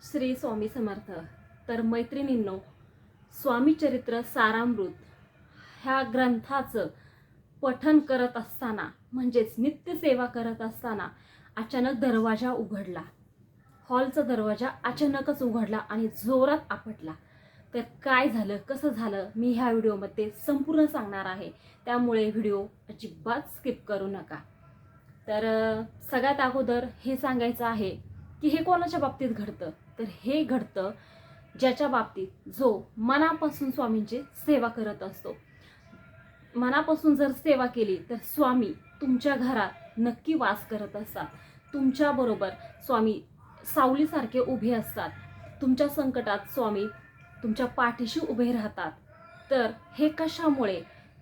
श्री स्वामी समर्थ. तर मैत्रिणींनो, स्वामी चरित्र सारामृत ह्या ग्रंथाचं पठन करत असताना म्हणजेच नित्यसेवा करत असताना अचानक दरवाजा उघडला. हॉलचा दरवाजा अचानकच उघडला आणि जोरात आपटला. तर काय झालं, कसं झालं, मी ह्या व्हिडिओमध्ये संपूर्ण सांगणार आहे. त्यामुळे व्हिडिओ अजिबात स्किप करू नका. तर सगळ्यात अगोदर हे सांगायचं आहे की हे कोणाच्या बाबतीत घडतं. तर हे घडतं ज्याच्या बाबतीत जो मनापासून स्वामींची सेवा करत असतो. मनापासून जर सेवा केली तर स्वामी तुमच्या घरात नक्की वास करत असतात. तुमच्याबरोबर स्वामी सावलीसारखे उभे असतात. तुमच्या संकटात स्वामी तुमच्या पाठीशी उभे राहतात. तर हे कशामुळे,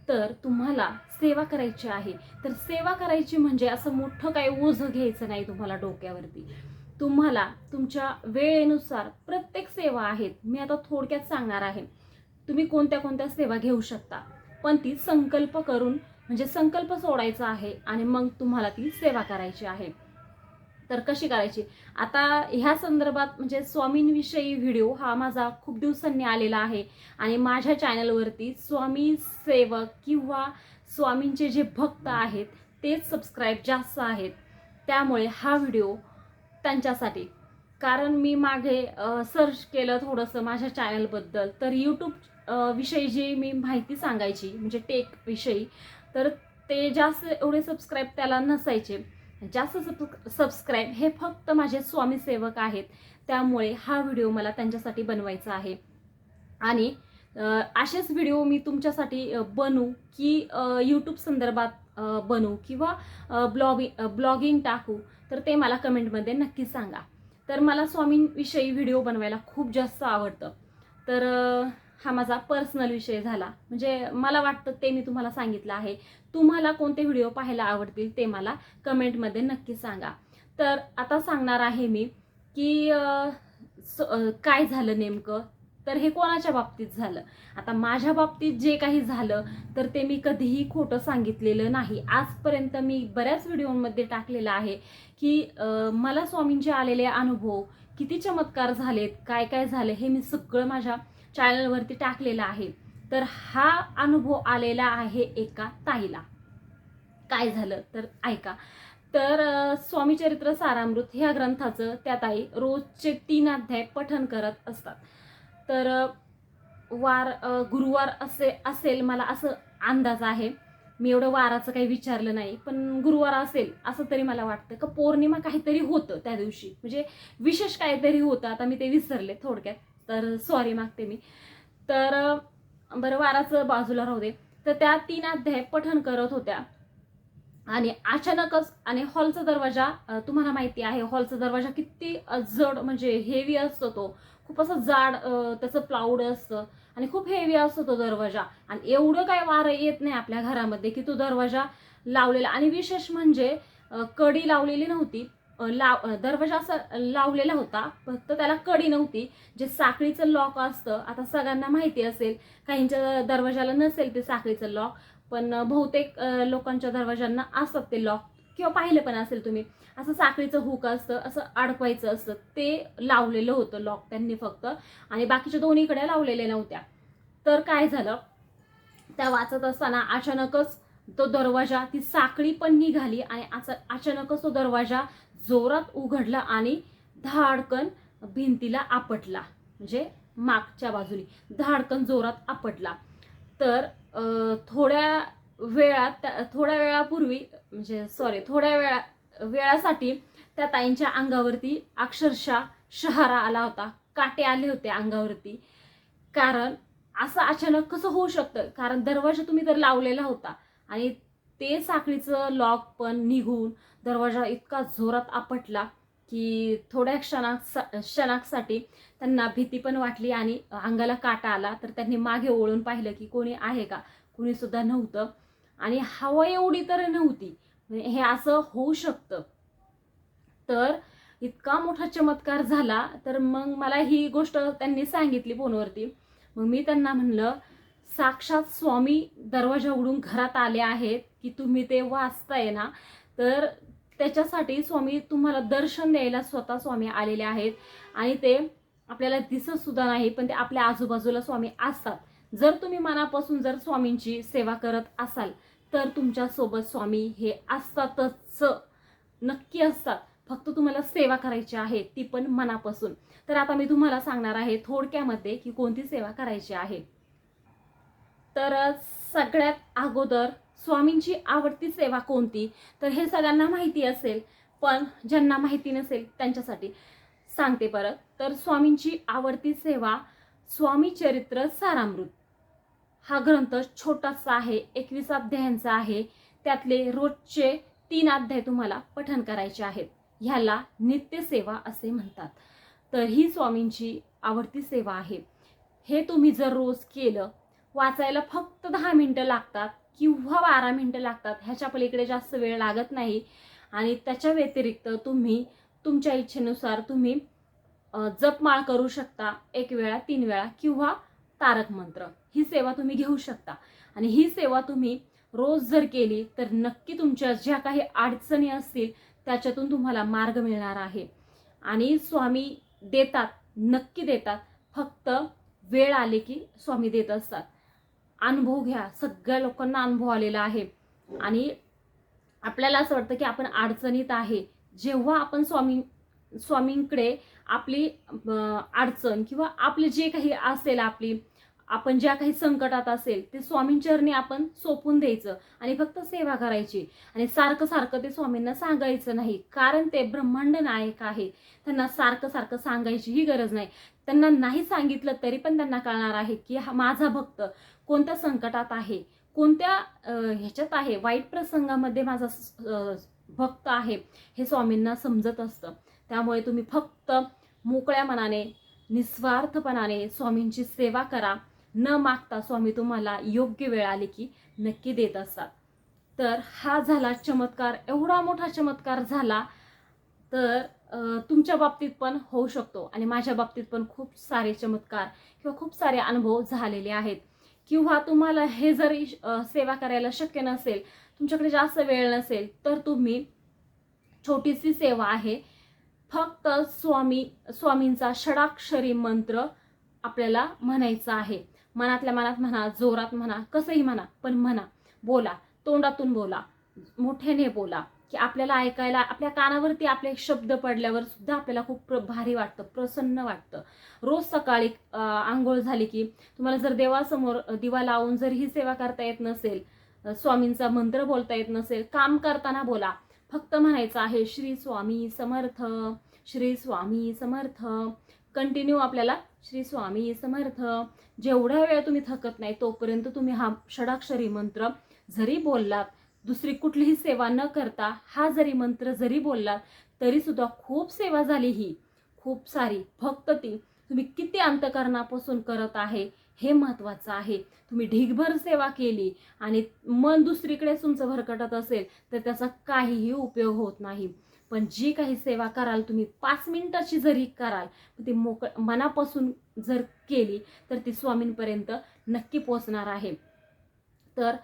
तर तुम्हाला सेवा करायची आहे. तर सेवा करायची म्हणजे असं मोठं काही ओझं घ्यायचं नाही तुम्हाला डोक्यावरती. तुम्हाला तुमच्या वेळेनुसार प्रत्येक सेवा आहेत, मी आता थोडक्यात सांगणार आहे. तुम्ही कोणत्या कोणत्या सेवा घेऊ शकता, पण ती संकल्प करून म्हणजे संकल्प सोडायचा आहे आणि मग तुम्हाला ती सेवा करायची आहे. तर कशी करायची, आता ह्या संदर्भात म्हणजे स्वामींविषयी व्हिडिओ हा माझा खूप दिवसांनी आलेला आहे आणि माझ्या चॅनलवरती स्वामी सेवक किंवा स्वामींचे जे भक्त आहेत तेच सबस्क्राईब जास्त आहेत. त्यामुळे हा व्हिडिओ त्यांच्यासाठी. कारण मी मागे सर्च केलं थोडंसं माझ्या चॅनलबद्दल, तर यूट्यूब विषयी जी मी माहिती सांगायची म्हणजे टेक विषयी, तर ते जास्त एवढे सबस्क्राईब त्याला नसायचे. जास्त सबस्क्राईब हे फक्त माझे स्वामी सेवक आहेत. त्यामुळे हा व्हिडिओ मला त्यांच्यासाठी बनवायचा आहे. आणि असेच व्हिडिओ मी तुमच्यासाठी बनवू की यूट्यूब संदर्भात बनवू किंवा ब्लॉगिंग टाकू, तर ते मला कमेंटमध्ये नक्की सांगा. तर मला स्वामींविषयी व्हिडिओ बनवायला खूप जास्त आवडतं. तर हा माझा पर्सनल विषय झाला, म्हणजे मला वाटतं ते मी तुम्हाला सांगितलं आहे. तुम्हाला कोणते व्हिडिओ पाहायला आवडतील ते मला कमेंटमध्ये नक्की सांगा. तर आता सांगणार आहे मी की काय झालं नेमकं. तर हे कोणाच्या बाबतीत झालं. आता माझ्या बाबतीत जे काही झालं तर ते मी कधीही खोटं सांगितलेलं नाही. आजपर्यंत मी बऱ्याच व्हिडिओमध्ये टाकलेलं आहे की मला स्वामींचे आलेले अनुभव किती चमत्कार झालेत, काय काय झाले, हे मी सगळं माझ्या चॅनलवरती टाकलेलं आहे. तर हा अनुभव आलेला आहे एका ताईला. काय झालं तर ऐका. तर स्वामी चरित्र सारामृत ह्या ग्रंथाचं त्या ताई रोजचे 3 अध्याय पठण करत असतात. तर गुरुवार असेल मला असं अंदाज आहे. मी एवढं वाराचं काही विचारलं नाही, पण गुरुवार असेल असं तरी मला वाटतं. का पौर्णिमा काहीतरी होतं त्या दिवशी, म्हणजे विशेष काहीतरी होतं. आता मी ते विसरले थोडक्यात, तर सॉरी मागते मी. तर बरं, वाराचं बाजूला राहू दे. तर त्या 3 अध्याय पठण करत होत्या आणि अचानकच, आणि हॉलचा दरवाजा तुम्हाला माहिती आहे हॉलचा दरवाजा किती जड म्हणजे हेवी असतो. तो खूप असं जाड त्याचं प्लाऊड असतं आणि खूप हेवी असतो तो दरवाजा. आणि एवढं काय वारं येत नाही आपल्या घरामध्ये की तो दरवाजा लावलेला. आणि विशेष म्हणजे कडी लावलेली नव्हती. दरवाजा असा लावलेला होता, फक्त त्याला कडी नव्हती. जे साखळीचं लॉक असतं, आता सगळ्यांना माहिती असेल, काहींच्या दरवाजाला नसेल ते साखळीचं लॉक, पण बहुतेक लोकांच्या दरवाजांना असतात ते लॉक, किंवा पाहिलं पण असेल तुम्ही. असं साखळीचं हुक असतं, असं अडकवायचं असतं, ते लावलेलं होतं लॉक त्यांनी फक्त, आणि बाकीच्या दोन्हीकडे लावलेल्या नव्हत्या. तर काय झालं, त्या वाचत असताना अचानकच तो दरवाजा, ती साखळी पण निघाली आणि अचानकच तो दरवाजा जोरात उघडला आणि धाडकन भिंतीला आपटला. म्हणजे मागच्या बाजूने धाडकन जोरात आपटला. तर थोड्या वेळासाठी त्या ताईंच्या अंगावरती अक्षरशः शहारा आला होता, काटे आले होते अंगावरती. कारण असं अचानक कसं होऊ शकतं, कारण दरवाजा तुम्ही तर लावलेला होता आणि ते साखळीचं लॉक पण निघून दरवाजा इतका जोरात आपटला की थोड्या क्षणासाठी त्यांना भीती पण वाटली आणि अंगाला काटा आला. तर त्यांनी मागे वळून पाहिलं की कोणी आहे का, कोणी सुद्धा नव्हतं. आणि हवा एवढी तर नव्हती, हे असं होऊ शकतं. तर इतका मोठा चमत्कार झाला. तर मग मला ही गोष्ट त्यांनी सांगितली फोनवरती. मग मी त्यांना म्हणलं, साक्षात स्वामी दरवाजा उघडून घरात आले आहेत की तुम्ही ते वाचताय ना, तर त्याच्यासाठी स्वामी तुम्हाला दर्शन द्यायला स्वतः स्वामी आलेले आहेत आणि ते आपल्याला दिसत सुद्धा नाही, पण ते आपल्या आजूबाजूला स्वामी असतात. जर तुम्ही मनापासून जर स्वामींची सेवा करत असाल तर तुमच्या सोबत स्वामी हे असतातच, नक्की असतात. फक्त तुम्हाला सेवा करायची आहे, ती पण मनापासून. तर आता मी तुम्हाला सांगणार आहे थोडक्यामध्ये की कोणती सेवा करायची आहे. तर सगळ्यात अगोदर स्वामींची आवडती सेवा कोणती, तर हे सगळ्यांना माहिती असेल, पण ज्यांना माहिती नसेल त्यांच्यासाठी सांगते परत. तर स्वामींची आवडती सेवा स्वामी चरित्र सारामृत हा ग्रंथ छोटासा आहे, 21 अध्यायांचा आहे. त्यातले रोजचे 3 अध्याय तुम्हाला पठण करायचे आहेत. ह्याला नित्यसेवा असे म्हणतात. तर ही स्वामींची आवडती सेवा आहे. हे तुम्ही जर रोज केलं, वाचायला फक्त 10 मिनिटं लागतात किंवा 12 मिनिटं लागतात, ह्याच्या पलीकडे जास्त वेळ लागत नाही. आणि त्याच्या व्यतिरिक्त तुम्ही तुमच्या इच्छेनुसार तुम्ही जपमाळ करू शकता, 1 वेळा, 3 वेळा किंवा तारक मंत्र. ही सेवा तुम्ही घेऊ शकता. आणि ही सेवा तुम्ही रोज जर केली तर नक्की तुमच्या ज्या काही अडचणी असतील त्याच्यातून तुम्हाला मार्ग मिळणार आहे. आणि स्वामी देतात, नक्की देतात. फक्त वेळ आली की स्वामी देत असतात. अनुभव घ्या, सगळ्या लोकांना अनुभव आलेला आहे. आणि आपल्याला असं वाटतं की आपण अडचणीत आहे. जेव्हा आपण स्वामींकडे आपली अडचण किंवा आपले जे काही असेल, आपण ज्या काही संकटात असेल ते स्वामींचरणी आपण सोपून द्यायचं आणि फक्त सेवा करायची. आणि सारखं सारखं ते स्वामींना सांगायचं नाही, कारण ते ब्रह्मांड नायक आहे. त्यांना सारखं सारखं सांगायचीही गरज नाही. त्यांना नाही सांगितलं तरी पण त्यांना कळणार आहे की हा माझा भक्त कोणत्या संकटात आहे, कोणत्या ह्याच्यात आहे, वाईट प्रसंगामध्ये माझा भक्त आहे, हे स्वामींना समजत असतं. त्यामुळे तुम्ही फक्त मोकळ्या मनाने, निस्वार्थपणाने स्वामींची सेवा करा. न मागता स्वामी तुम्हाला योग्य वेळ आली की नक्की देत असतात. तर हा झाला चमत्कार, एवढा मोठा चमत्कार झाला. तर तुमच्या बाबतीत पण होऊ शकतो. आणि माझ्या बाबतीत पण खूप सारे चमत्कार किंवा खूप सारे अनुभव झालेले आहेत. किंवा तुम्हाला हे जरी सेवा करायला शक्य नसेल, तुमच्याकडे जास्त वेळ नसेल, तर तुम्ही छोटीशी सेवा आहे, फक्त स्वामींचा षडाक्षरी मंत्र आपल्याला म्हणायचा आहे. मनातल्या मनात म्हणा, जोरात म्हणा, कसंही म्हणा, पण म्हणा, बोला, तोंडातून बोला, मोठ्याने बोला, की आपल्याला ऐकायला, आपल्या कानावरती आपले शब्द पडल्यावर सुद्धा आपल्याला खूप भारी वाटतं, प्रसन्न वाटतं. रोज सकाळी आंघोळ झाली की तुम्हाला जर देवासमोर दिवा लावून जर ही सेवा करता येत नसेल, स्वामींचा मंत्र बोलता येत नसेल, काम करताना बोला, फक्त म्हणायचं आहे श्री स्वामी समर्थ, श्री स्वामी समर्थ. कंटिन्यू आपल्याला श्री स्वामी समर्थ. जेवढा वेळ तुम्ही थकत नाही तोपर्यंत तुम्ही हा षडाक्षरी मंत्र जरी बोललात, दुसरी कुठलीही सेवा न करता हा जरी मंत्र जरी बोललात, तरी सुद्धा खूप सेवा झाली. ही खूप सारी. फक्त ती तुम्ही किती अंतःकरणापासून करत आहे हे महत्त्वाचं आहे. तुम्ही ढीगभर सेवा केली आणि मन दुसरीकडे तुमचं भरकटत असेल तर त्याचा काहीही उपयोग होत नाही. पण जी काही सेवा कराल तुम्ही 5 मिनिटाची जरी कराल, ती मनापासून जर केली तर ती स्वामींपर्यंत नक्की पोहोचणार आहे. तर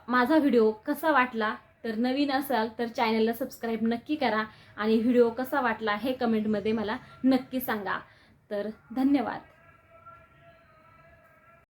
माझा व्हिडिओ कसा वाटला, तर नवीन असाल तर चॅनलला सबस्क्राईब नक्की करा आणि व्हिडिओ कसा वाटला हे कमेंटमध्ये मला नक्की सांगा. तर धन्यवाद.